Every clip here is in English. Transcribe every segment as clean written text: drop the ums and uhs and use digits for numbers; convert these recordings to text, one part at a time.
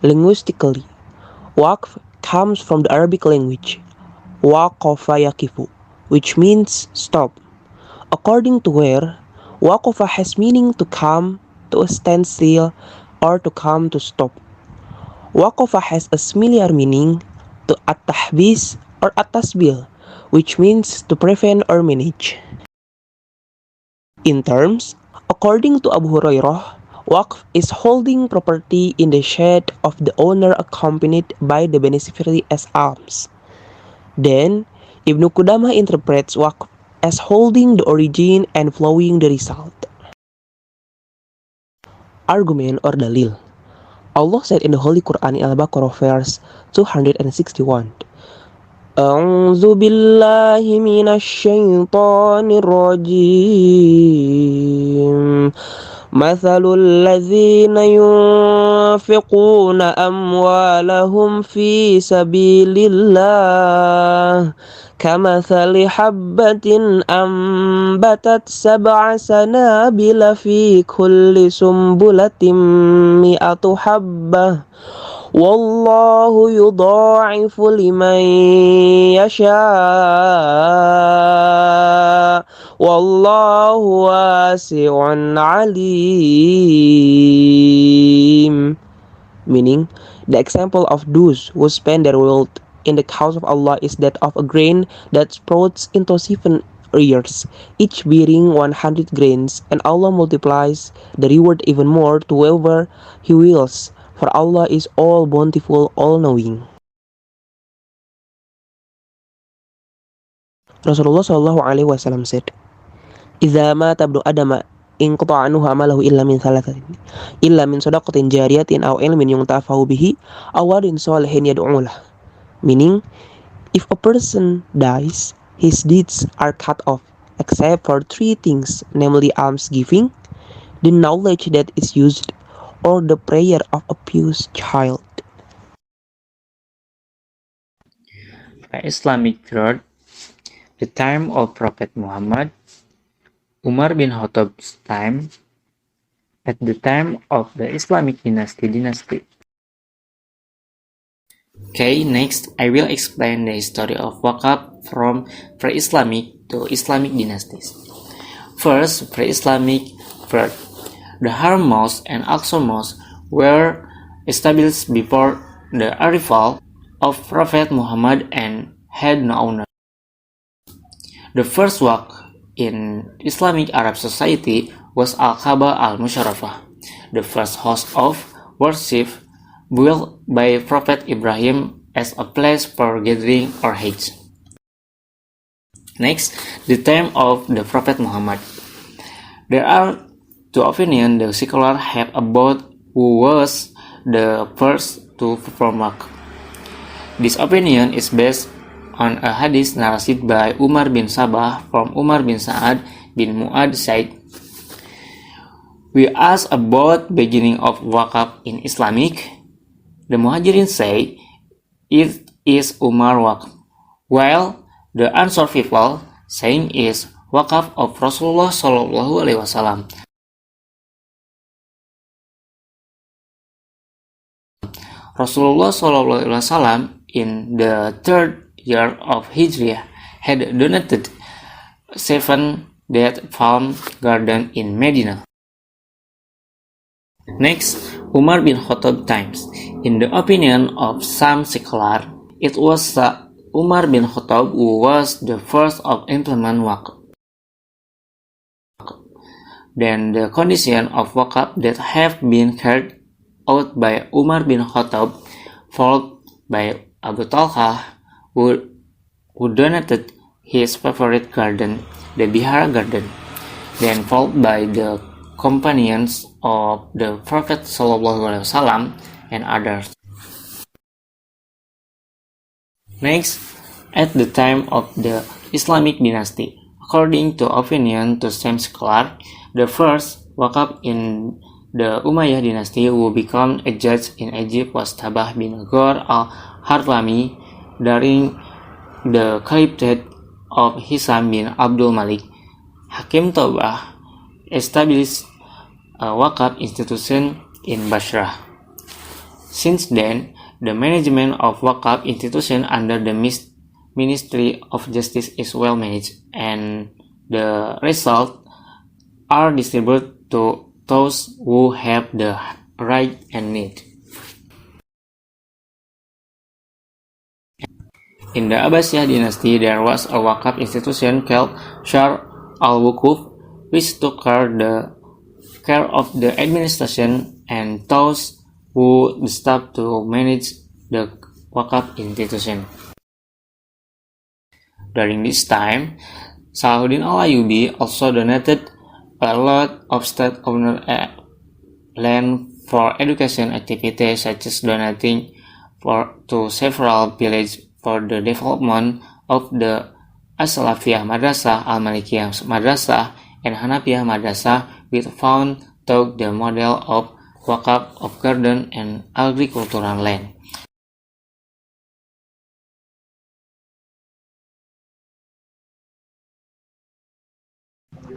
Linguistically, waqf comes from the Arabic language, waqafa yakifu, which means stop. According to Ware, waqafa has meaning to come to a standstill or to come to stop. Waqafa has a similar meaning to at-tahbis or at-tasbil, which means to prevent or manage. In terms, according to Abu Hurairah, waqf is holding property in the shade of the owner accompanied by the beneficiary as alms. Then, Ibnu Qudamah interprets waqf as holding the origin and flowing the result. Argument or dalil. Allah said in the Holy Quran in Al-Baqarah verse 261, A'udzu billahi minasy syaithanir rajim. Mathalul ladzina yunfiquna amwalahum fi sabilillah kamathali habbatin ambatat sab'a sanabila fi kulli sumbulatin mi'atu habbah wallahu yudha'ifu liman yasha wallahu wasi'un alim. Meaning, the example of those who spend their wealth in the cause of Allah is that of a grain that sprouts into 7 ears, each bearing 100 grains, and Allah multiplies the reward even more to whoever He wills, for Allah is all bountiful, all-knowing. Rasulullah SAW said, "Idza mata ibnu Adama inqata'a anhu amalahu illa min thalathatin, illa min shadaqatin jariyatin aw ilmin yuntafa'u bihi aw waladin shalihin yad'u lahu." Meaning, if a person dies, his deeds are cut off, except for 3 things, namely almsgiving, the knowledge that is used, or the prayer of a pious child. Islamic period, the time of Prophet Muhammad, Umar bin Khattab's time, at the time of the Islamic dynasty. Okay, next I will explain the history of Waqf from pre-Islamic to Islamic dynasties. First, pre-Islamic period. The Haram Mosque and Aqsa Mosque were established before the arrival of Prophet Muhammad and had no owner. The first waqf in Islamic Arab society was Al-Kaaba al-Musharrafah, the first house of worship built by Prophet Ibrahim as a place for gathering or hajj. Next, the time of the Prophet Muhammad. There are 2 opinions the scholars have about who was the first to perform waqf. This opinion is based on a hadith narrated by Umar bin Sabah from Umar bin Sa'ad bin Mu'ad said, "We asked about beginning of waqf in Islamic. The Muhajirin say it is Umar waqf, while the Ansar people saying is waqf of Rasulullah Shallallahu Alaihi Wasallam. Rasulullah Shallallahu Alaihi Wasallam in the 3rd year of Hijriah had donated 7 date palm gardens in Medina. Next, Umar bin Khattab times. In the opinion of some scholars, it was Umar bin Khattab who was the first of implement waqf. Then the condition of waqf that have been carried out by Umar bin Khattab, followed by Abu Talha, who donated his favorite garden, the Bihar garden, then followed by the companions of the Prophet ﷺ and others. Next, at the time of the Islamic dynasty, according to opinion to some scholar, the first waqf in the Umayyad dynasty who became a judge in Egypt was Tabah bin Ghor al-Harlami during the caliphate of Hisam bin Abdul Malik. Hakim Tabah established a waqf institution in Basra. Since then, the management of Wakaf institution under the Ministry of Justice is well managed, and the results are distributed to those who have the right and need. In the Abbasiyah dynasty, there was a Wakaf institution called Shar al-Wukuf, which took care of the administration and those who the staff to manage the Wakaf institution. During this time, Salahuddin al-Ayyubi also donated a lot of state-owned land for education activities, such as donating to several villages for the development of the As-Salafiyah Madrasah, Al-Malikiyah Madrasah, and Hanafiyah Madrasah, which found took the model of Wakaf of garden and agricultural land.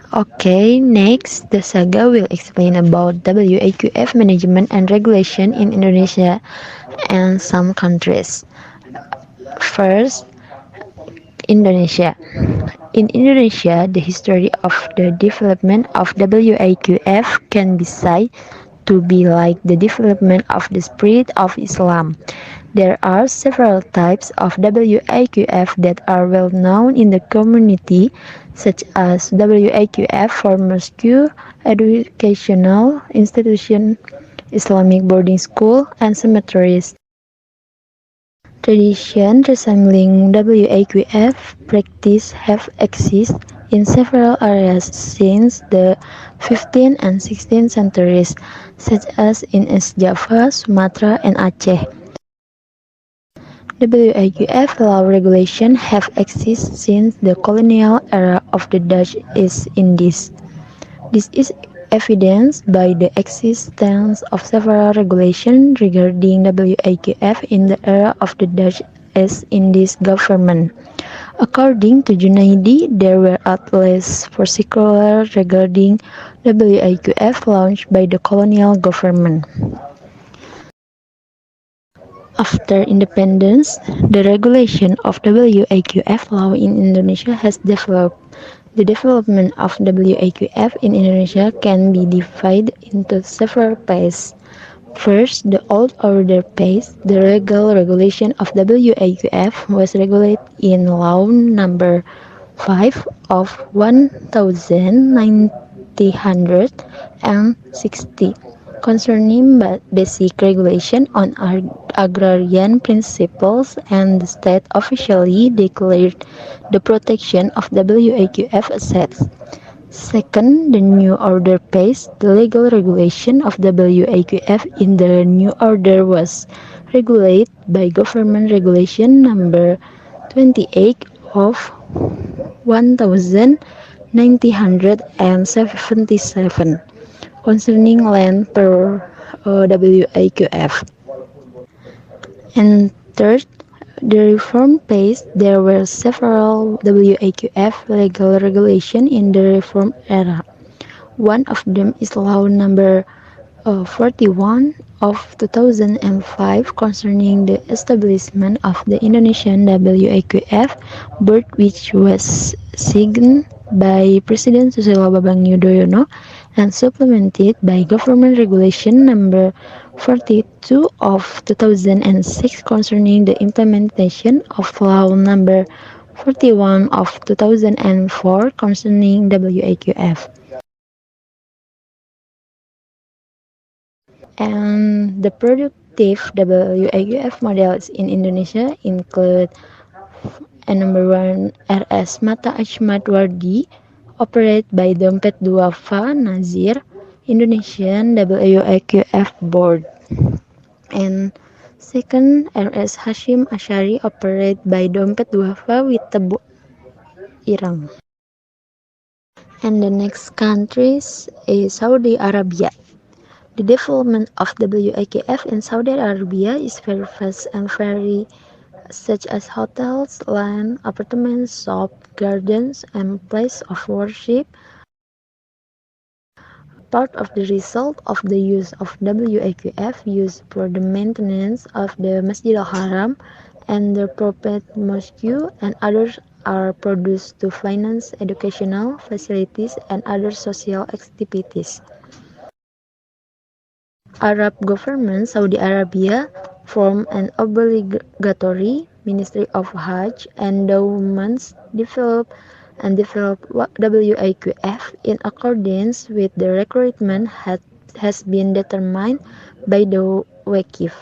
Okay, next, the saga will explain about WAQF management and regulation in Indonesia and some countries. First, Indonesia. In Indonesia, the history of the development of WAQF can be said to be like the development of the spirit of Islam. There are several types of WAQF that are well known in the community, such as WAQF for mosque, educational institution, Islamic boarding school, and cemeteries. Tradition resembling WAQF practice have existed in several areas since the 15th and 16th centuries, such as in East Java, Sumatra, and Aceh. WAQF law regulation have existed since the colonial era of the Dutch East Indies. This is evidenced by the existence of several regulations regarding WAQF in the era of the Dutch East Indies government. According to Junaidi, there were at least 4 circulars regarding WAQF launched by the colonial government. After independence, the regulation of WAQF law in Indonesia has developed. The development of WAQF in Indonesia can be divided into several phases. First, the old order phase. The legal regulation of WAQF was regulated in Law Number 5 of 1960 concerning basic regulation on agrarian principles, and the state officially declared the protection of WAQF assets. Second, the new order phase. The legal regulation of WAQF in the new order was regulated by Government Regulation Number 28 of 1977 concerning land per WAQF. And third, the reform phase. There were several WAQF legal regulations in the reform era. One of them is Law Number 41 of 2005 concerning the establishment of the Indonesian WAQF board, which was signed by President Susilo Bambang Yudhoyono and supplemented by Government Regulation Number 42 of 2006 concerning the implementation of Law Number 41 of 2004 concerning WAQF. And the productive WAQF models in Indonesia include number 1, RS Mata Ahmad Wardi, operated by Dompet Duafa Nazir, Indonesian WAQF Board. And second, RS Hashim Ashari, operated by Dompet Duafa with Tebu Irang. And the next countries is Saudi Arabia. The development of WAQF in Saudi Arabia is very fast and very such as hotels, land, apartments, shops, gardens, and places of worship. part of the result of the use of WAQF used for the maintenance of the Masjidil Haram and the Prophet Mosque, and others are produced to finance educational facilities and other social activities. Arab government Saudi Arabia formed an obligatory Ministry of Hajj endowments develop WAQF in accordance with the requirement has been determined by the Waqif.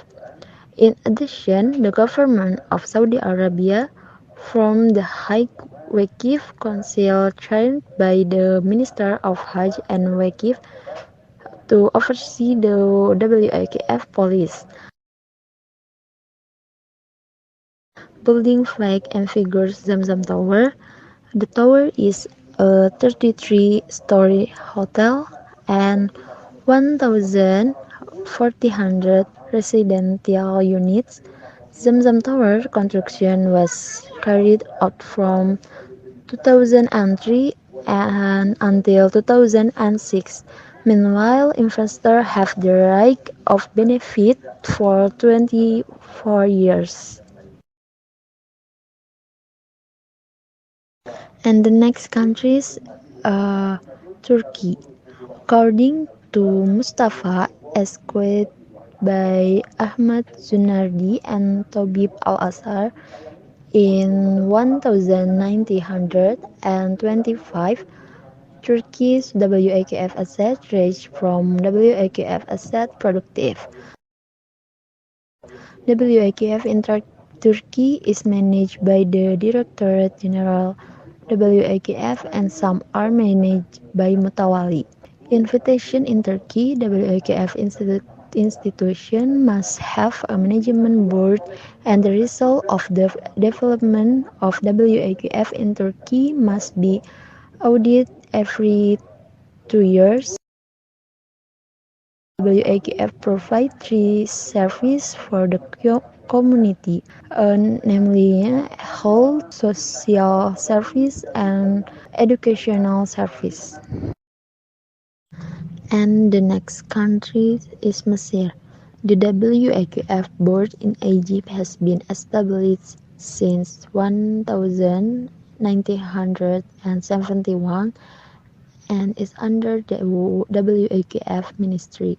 In addition, the government of Saudi Arabia formed the High Waqif Council chaired by the Minister of Hajj and Waqif to oversee the WAQF policy. Building flag and figures Zamzam Tower. The tower is a 33-story hotel and 1,400 residential units. Zamzam Tower construction was carried out from 2003 and until 2006. Meanwhile, investors have the right of benefit for 24 years. And the next country is Turkey. According to Mustafa, as quoted by Ahmad Zunardi and Tobib Al-Azhar in 1925, Turkey's WAQF asset ranged from WAQF asset productive. WAQF in Turkey is managed by the Directorate General WAQF and some are managed by Mutawali. Invitation in Turkey, WAQF institution must have a management board, and the result of the development of WAQF in Turkey must be audited every 2 years. WAQF provides 3 services for the community, namely health, social service, and educational service. And the next country is Mesir. The WAQF board in Egypt has been established since 1971 and is under the WAQF ministry.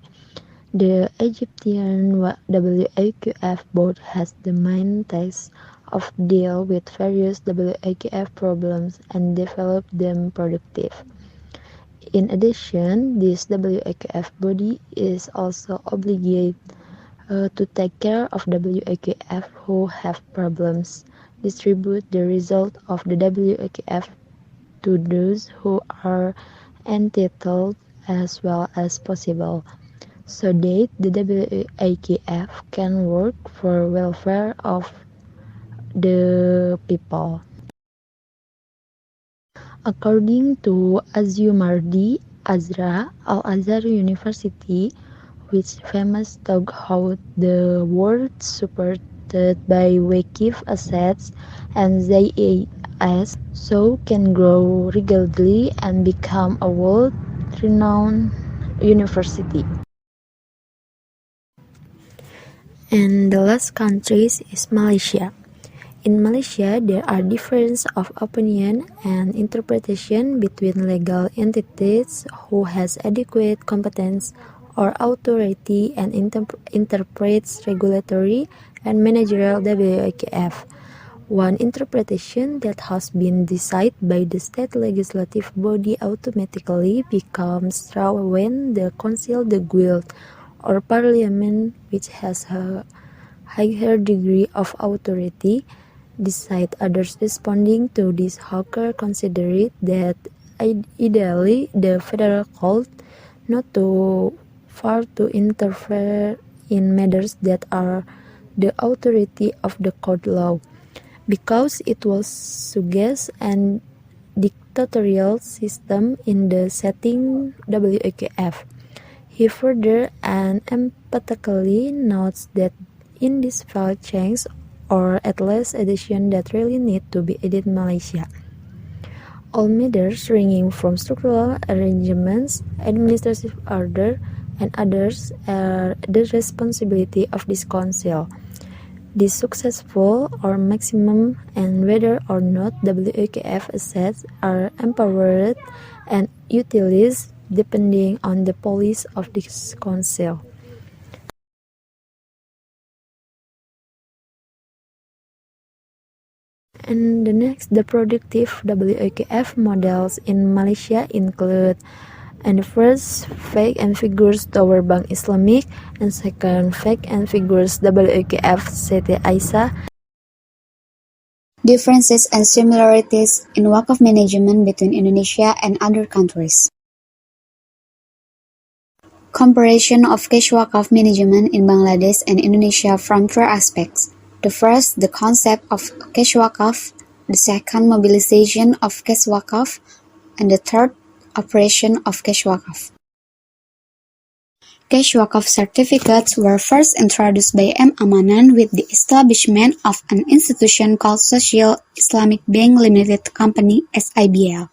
The Egyptian WAQF board has the main task of deal with various WAQF problems and develop them productive. In addition, this WAQF body is also obligated to take care of WAQF who have problems, distribute the result of the WAQF to those who are entitled as well as possible, so that the WAQF can work for welfare of the people. According to Azumardi Azra, Al-Azhar University, which famous talk how the world supported by Waqif assets and ZAS so can grow regularly and become a world-renowned university. And the last country is Malaysia. In Malaysia, there are differences of opinion and interpretation between legal entities who has adequate competence or authority and interprets regulatory and managerial WAQF. One interpretation that has been decided by the state legislative body automatically becomes law when the Council de Guild or Parliament, which has a higher degree of authority, decide. Others responding to this hawker consider it that ideally the federal court not too far to interfere in matters that are the authority of the court law, because it will suggest an dictatorial system in the setting WAQF. He further and emphatically notes that in this file change or at least addition that really need to be added in Malaysia. all matters ranging from structural arrangements, administrative order, and others are the responsibility of this council. This successful or maximum and whether or not WEKF assets are empowered and utilized depending on the policy of this council. And the next, the productive WEKF models in Malaysia include, and the first, fake and figures Tower Bank Islamic, and second, fake and figures WEKF Siti Aisyah. Differences and similarities in Wakaf management between Indonesia and other countries. Comparison of cash Wakaf management in Bangladesh and Indonesia from three aspects. The first, the concept of cash Wakaf. The second, mobilization of cash Wakaf. And the third, operation of cash Wakaf. Cash Wakaf certificates were first introduced by M. Amanan with the establishment of an institution called Social Islamic Bank Limited Company (SIBL).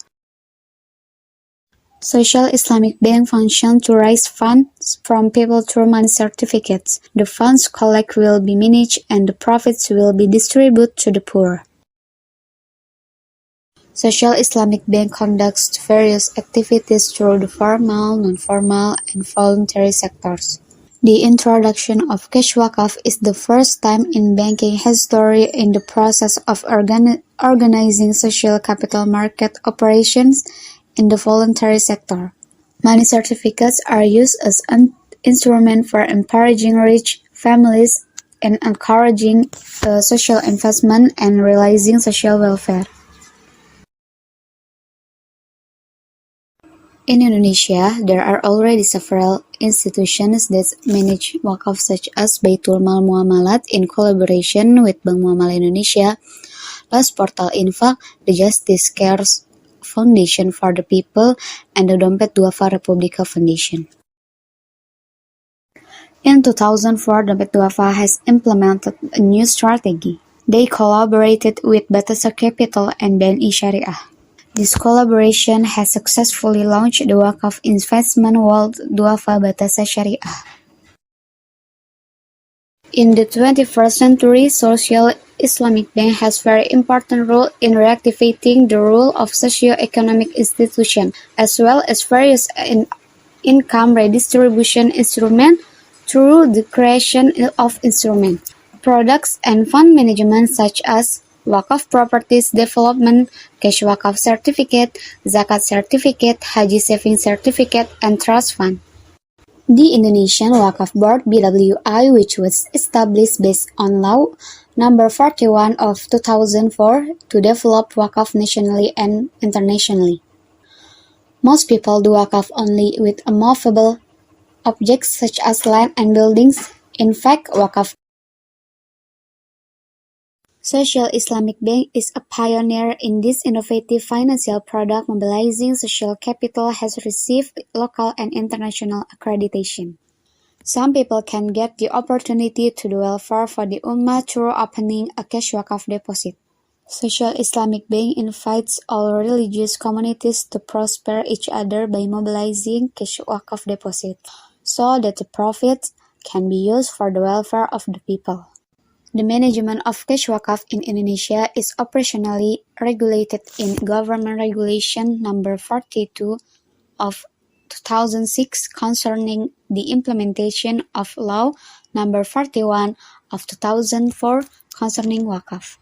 Social Islamic Bank functions to raise funds from people through money certificates. The funds collected will be managed and the profits will be distributed to the poor. Social Islamic Bank conducts various activities through the formal, non-formal, and voluntary sectors. The introduction of cash Wakaf is the first time in banking history in the process of organizing social capital market operations in the voluntary sector. Money certificates are used as an instrument for encouraging rich families and encouraging social investment and realizing social welfare. In Indonesia, there are already several institutions that manage wakaf such as Baitul Mal Muamalat in collaboration with Bank Muamalah Indonesia, plus Portal Infak, the Justice Cares Foundation for the People, and the Dompet Duafa Republika Foundation. In 2004, Dompet Duafa has implemented a new strategy. They collaborated with Batasa Capital and BNI Syariah. This collaboration has successfully launched the Wakaf Investment World Duafa Batasa Syariah. In the 21st century, Social Islamic Bank has very important role in reactivating the role of socio-economic institutions, as well as various income redistribution instruments through the creation of instruments, products, and fund management such as Wakaf Properties Development, Cash Wakaf Certificate, Zakat Certificate, Haji Saving Certificate, and Trust Fund. The Indonesian Wakaf Board (BWI), which was established based on Law No. 41 of 2004 to develop Wakaf nationally and internationally. Most people do Wakaf only with immovable objects such as land and buildings. In fact, Wakaf Social Islamic Bank is a pioneer in this innovative financial product. Mobilizing social capital has received local and international accreditation. Some people can get the opportunity to do welfare for the Ummah through opening a cash Wakaf deposit. Social Islamic Bank invites all religious communities to prosper each other by mobilizing cash Wakaf deposit, so that the profits can be used for the welfare of the people. The management of cash Wakaf in Indonesia is operationally regulated in Government Regulation No. 42 of 2006 concerning the implementation of Law No. 41 of 2004 concerning Wakaf.